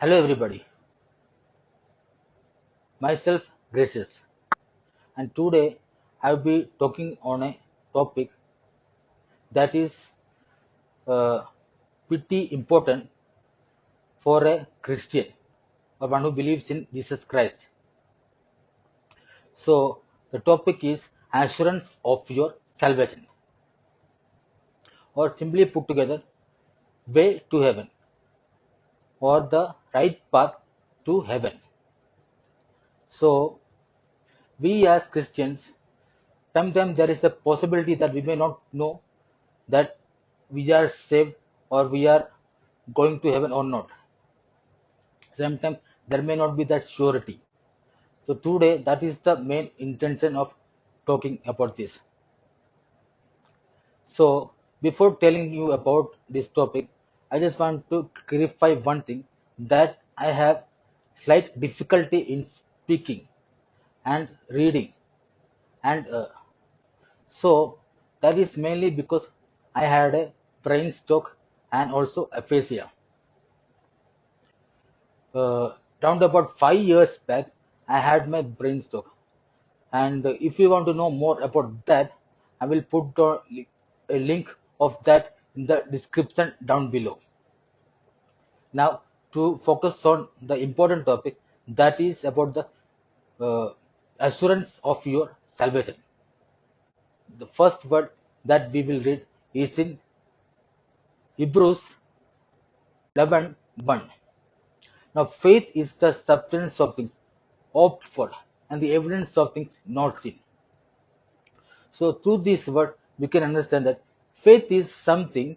Hello everybody, myself Gracious, and today I'll be talking on a topic that is uh, pretty important for a Christian or one who believes in Jesus Christ. So the topic is assurance of your salvation, or simply put together, way to heaven or the right path to heaven. So we as Christians, sometimes there is a possibility that we may not know that we are saved or we are going to heaven or not. Sometimes there may not be that surety. So today that is the main intention of talking about this. So before telling you about this topic, I just want to clarify one thing, that I have slight difficulty in speaking and reading, and so that is mainly because I had a brain stroke and also aphasia. Around about 5 years back, I had my brain stroke. And if you want to know more about that, I will put a link of that in the description down below. Now, to focus on the important topic, that is about the assurance of your salvation. The first word that we will read is in Hebrews 11:1. Now, faith is the substance of things hoped for and the evidence of things not seen. So, through this word, we can understand that faith is something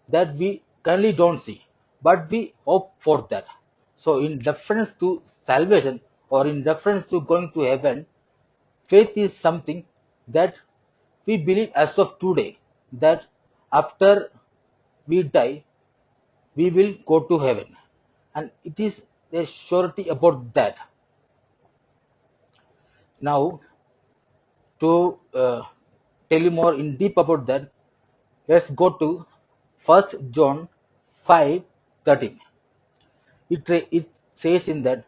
that we currently don't see, but we hope for that. So, in reference to salvation or in reference to going to heaven, faith is something that we believe as of today, that after we die, we will go to heaven. And it is a surety about that. Now, to tell you more in deep about that, let's go to First John 5:13. It says in that,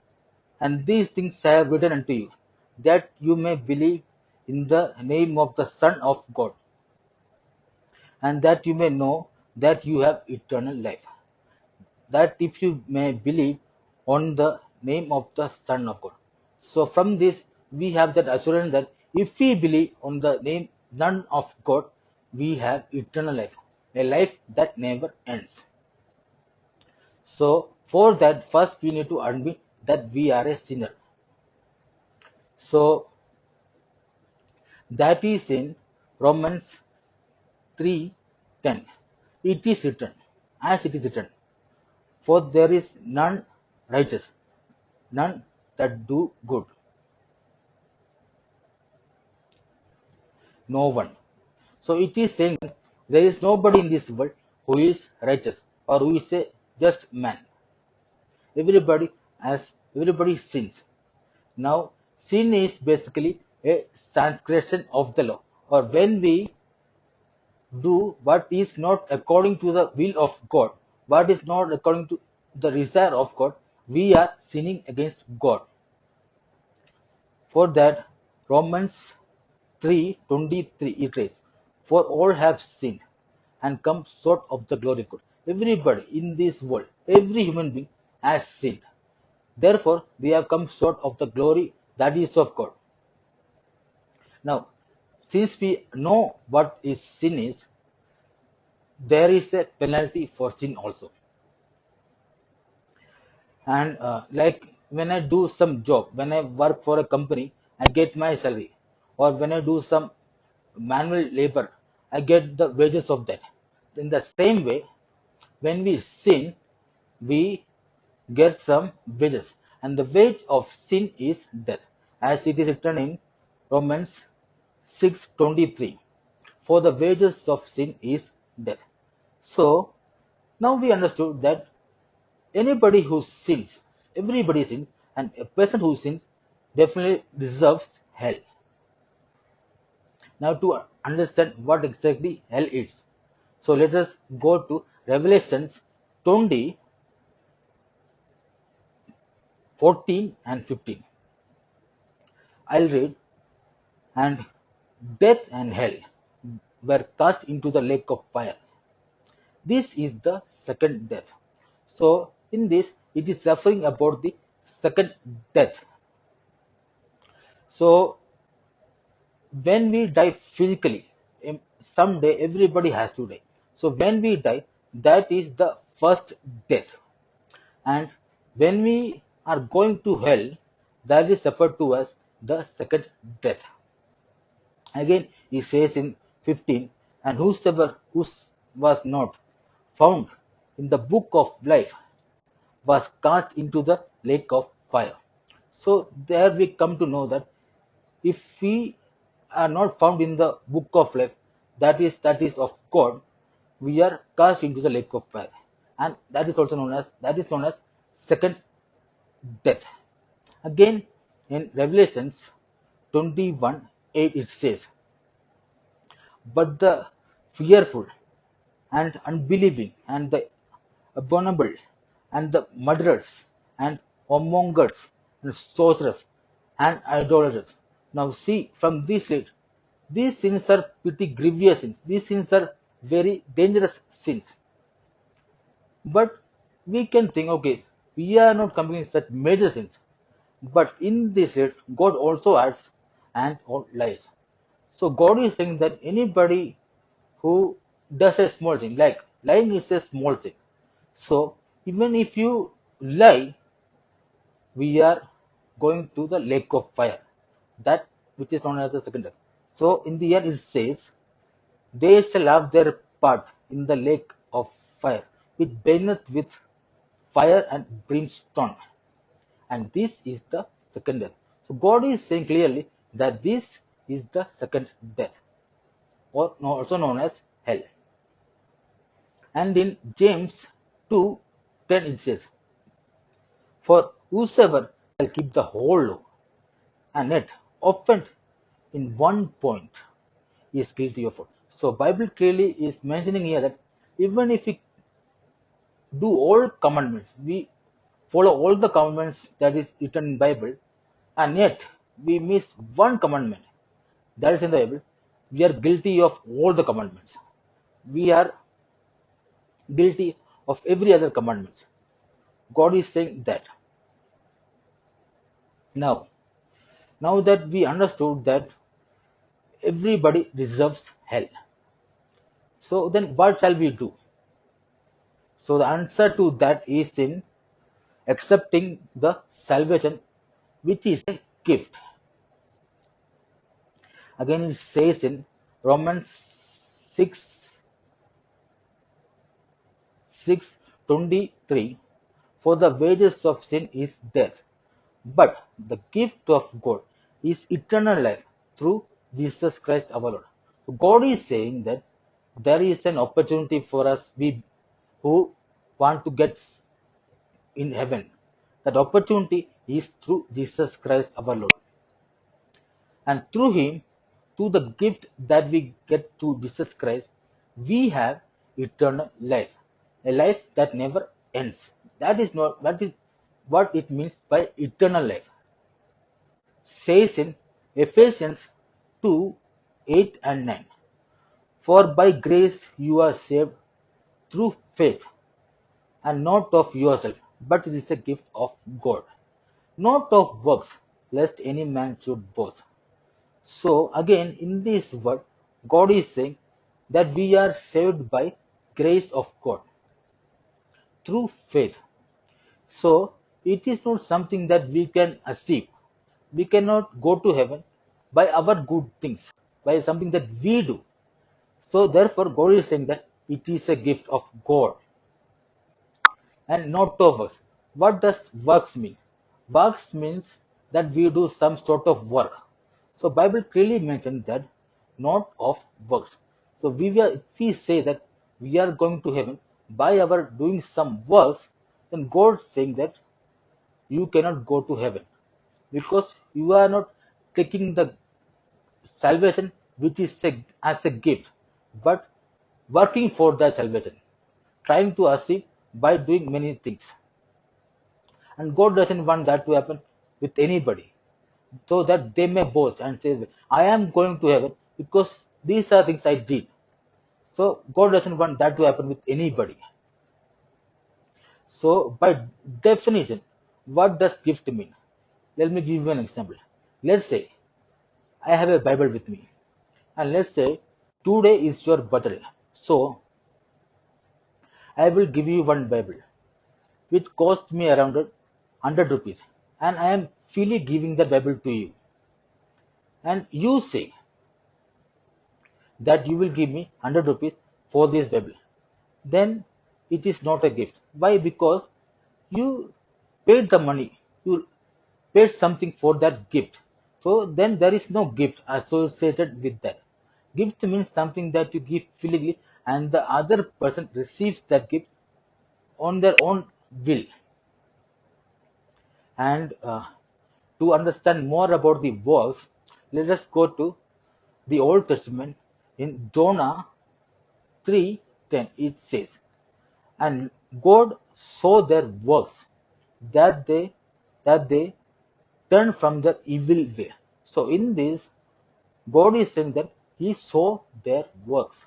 and these things I have written unto you, that you may believe in the name of the Son of God, and that you may know that you have eternal life. That if you may believe on the name of the Son of God. So from this we have that assurance that if we believe on the name none of God, we have eternal life, a life that never ends. So for that, first we need to admit that we are a sinner. So that is in Romans 3:10. It is written, as it is written, for there is none righteous, none that do good, no one. So it is saying there is nobody in this world who is righteous or who is a just man. Everybody sins. Now sin is basically a transgression of the law, or when we do what is not according to the will of God, what is not according to the desire of God, we are sinning against God. For that, Romans 3:23 it reads, for all have sinned and come short of the glory of God. Everybody in this world, every human being has sinned. Therefore, they have come short of the glory that is of God. Now, since we know what is sin is, there is a penalty for sin also. And like when I do some job, when I work for a company, I get my salary, or when I do some manual labor, I get the wages of that. In the same way, when we sin, we get some wages, and the wage of sin is death, as it is written in Romans 6:23. For the wages of sin is death. So now we understood that anybody who sins, everybody sins, and a person who sins definitely deserves hell. Now, to understand what exactly hell is, so let us go to Revelations 20, 14 and 15. I'll read. And death and hell were cast into the lake of fire. This is the second death. So, in this, it is referring about the second death. So, when we die physically, someday everybody has to die. So, when we die, that is the first death. And when we are going to hell, that is referred to as the second death. Again, he says in 15, and whosoever was not found in the book of life was cast into the lake of fire. So there we come to know that if we are not found in the book of life, that is of God, we are cast into the lake of fire, and that is known as second death. Again, in Revelations 21:8 it says, but the fearful and unbelieving and the abominable and the murderers and whoremongers and sorcerers and idolaters. Now see from this list, these sins are pretty grievous sins. These sins are very dangerous sins. But we can think, okay, we are not committing such major sins. But in this list, God also adds and or lies. So God is saying that anybody who does a small thing, like lying is a small thing. So even if you lie, we are going to the lake of fire, that which is known as the second death. So in the end, it says, they shall have their part in the lake of fire, which burneth with fire and brimstone. And this is the second death. So God is saying clearly that this is the second death, or also known as hell. And in James 2:10 it says, for whosoever shall keep the whole law and yet offend in one point is guilty of it. So Bible clearly is mentioning here that even if we do all commandments, we follow all the commandments that is written in Bible, and yet we miss one commandment that is in the Bible, we are guilty of all the commandments. We are guilty of every other commandment. God is saying that. Now, now that we understood that everybody deserves hell, so then what shall we do? So the answer to that is in accepting the salvation, which is a gift. Again, it says in Romans 6 6:23, for the wages of sin is death, but the gift of God is eternal life through Jesus Christ our Lord. So God is saying that there is an opportunity for us, we who want to get in heaven. That opportunity is through Jesus Christ our Lord. And through Him, through the gift that we get through Jesus Christ, we have eternal life, a life that never ends. That is what it means by eternal life. Says in Ephesians 2:8 and 9. For by grace you are saved through faith, and not of yourself, but it is a gift of God, not of works, lest any man should boast. So again, in this word, God is saying that we are saved by grace of God through faith. So it is not something that we can achieve. We cannot go to heaven by our good things, by something that we do. So therefore, God is saying that it is a gift of God and not of us. What does works mean? Works means that we do some sort of work. So Bible clearly mentions that not of works. So if we say that we are going to heaven by our doing some works, then God is saying that you cannot go to heaven because you are not taking the salvation which is as a gift, but working for that salvation, trying to achieve by doing many things. and God doesn't want that to happen with anybody, so that they may boast and say, I am going to heaven because these are things I did. So God doesn't want that to happen with anybody. So by definition, what does gift mean? Let me give you an example. Let's say I have a Bible with me, and let's say today is your birthday. So I will give you one Bible, which cost me around 100 rupees, and I am freely giving the Bible to you. And you say that you will give me 100 rupees for this Bible. Then it is not a gift. Why? Because you paid the money, you paid something for that gift. So then there is no gift associated with that. Gift means something that you give freely and the other person receives that gift on their own will. And to understand more about the works, let us go to the Old Testament. In Jonah 3:10 it says, and God saw their works, that they turned from their evil way. So in this, God is saying that He saw their works.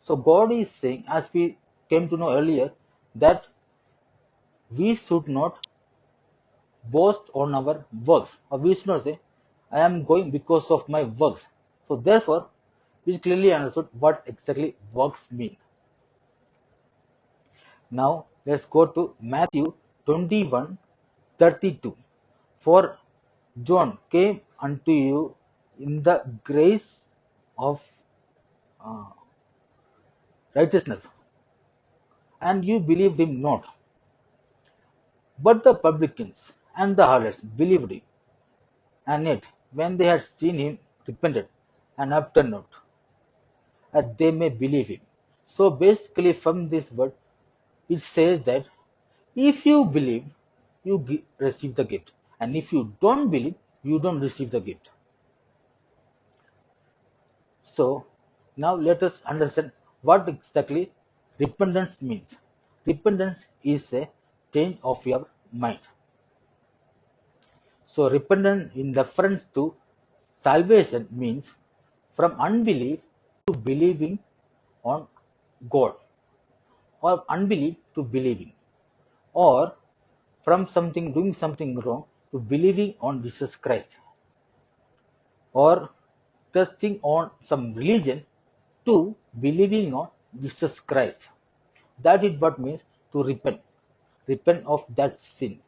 So God is saying, as we came to know earlier, that we should not boast on our works, or we should not say, I am going because of my works. So therefore, we clearly understood what exactly works mean. Now let's go to Matthew 21:32. For John came unto you in the grace of uh, righteousness, and you believed him not. But the publicans and the harlots believed him, and yet, when they had seen him, repented, and after not, that they may believe him. So basically, from this word, it says that if you believe, you receive the gift, and if you don't believe, you don't receive the gift. So now let us understand what exactly repentance means. Repentance is a change of your mind. So repentance in reference to salvation means from unbelief to believing on God, or unbelief to believing, or from something doing something wrong to believing on Jesus Christ, or trusting on some religion to believing on Jesus Christ. That is what means to repent. Repent of that sin.